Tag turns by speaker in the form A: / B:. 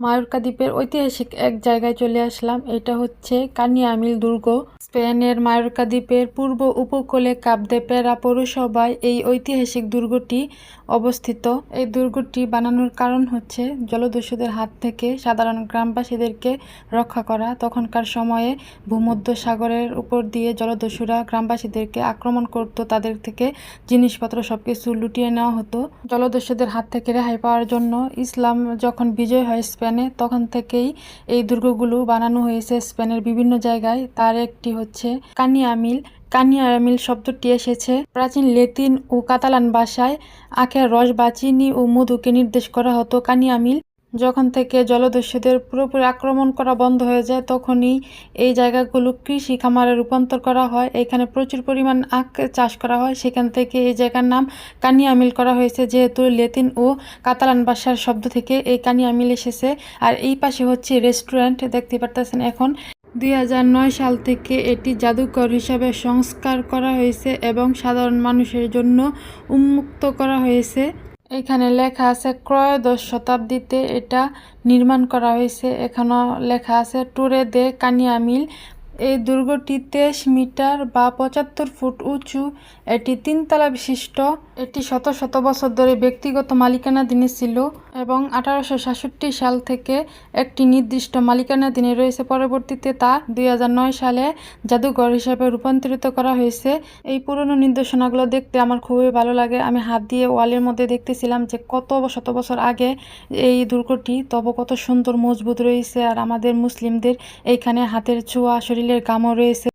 A: মায়োরকা দ্বীপের ঐতিহাসিক এক জায়গায় চলে আসলাম। এটা হচ্ছে কানিয়ামিল দুর্গ। স্পেনের মায়োরকা দ্বীপের পূর্ব উপকূলে কাপ দে পেরা পৌরসভায় এই ঐতিহাসিক দুর্গটি অবস্থিত। এই দুর্গটি বানানোর কারণ হচ্ছে জলদস্যুদের হাত থেকে সাধারণ গ্রামবাসীদেরকে রক্ষা করা। তখনকার সময়ে ভূমধ্য সাগরের উপর দিয়ে জলদস্যুরা গ্রামবাসীদেরকে আক্রমণ করত, তাদের থেকে জিনিসপত্র সবকিছু লুটিয়ে নেওয়া হতো। জলদস্যুদের হাত থেকে রেহাই পাওয়ার জন্য ইসলাম যখন বিজয় হয় স্পেনে, তখন থেকেই এই দুর্গগুলো বানানো হয়েছে স্পেনের বিভিন্ন জায়গায়। তার একটি হচ্ছে কানিয়ামিল। কানিয়ামিল শব্দটি এসেছে প্রাচীন লেতিন ও কাতালান ভাষায়। আখের রস বা চিনি ও মধুকে নির্দেশ করা হতো কানিয়ামিল। যখন থেকে জলদস্যুদের পুরোপুরি আক্রমণ করা বন্ধ হয়ে যায়, তখনই এই জায়গাগুলো কৃষি খামারে রূপান্তর করা হয়। এখানে প্রচুর পরিমাণ আখ চাষ করা হয়, সেখান থেকে এই জায়গার নাম কানিয়ামিল করা হয়েছে, যেহেতু লেতিন ও কাতালান ভাষার শব্দ থেকে এই কানিয়ামিল এসেছে। আর এই পাশে হচ্ছে রেস্টুরেন্ট, দেখতে পারতেছেন। এখন 2009 সাল থেকে এটি জাদুঘর হিসাবে সংস্কার করা হয়েছে এবং সাধারণ মানুষের জন্য উন্মুক্ত করা হয়েছে। এখানে লেখা আছে ত্রয়োদশ শতাব্দীতে এটা নির্মাণ করা হয়েছে। এখানেও লেখা আছে ট্যুরে দে কানিয়ামিল। এই দুর্গটি 23 মিটার বা 75 ফুট উঁচু। এটি 3 তলা বিশিষ্ট। এটি শত শত বছর ধরে ব্যক্তিগত মালিকানাধীনে ছিল এবং 1867 সাল থেকে একটি নির্দিষ্ট মালিকানাধীনে রয়েছে। পরবর্তীতে তা 2009 সালে জাদুঘর হিসাবে রূপান্তরিত করা হয়েছে। এই পুরনো নিদর্শনাগুলো দেখতে আমার খুবই ভালো লাগে। আমি হাত দিয়ে ওয়ালের মধ্যে দেখতেছিলাম যে কত শত বছর আগে এই দুর্গটি, তবে কত সুন্দর মজবুত রয়েছে। আর আমাদের মুসলিমদের এইখানে হাতের ছোঁয়া, শরীরের ঘামও রয়েছে।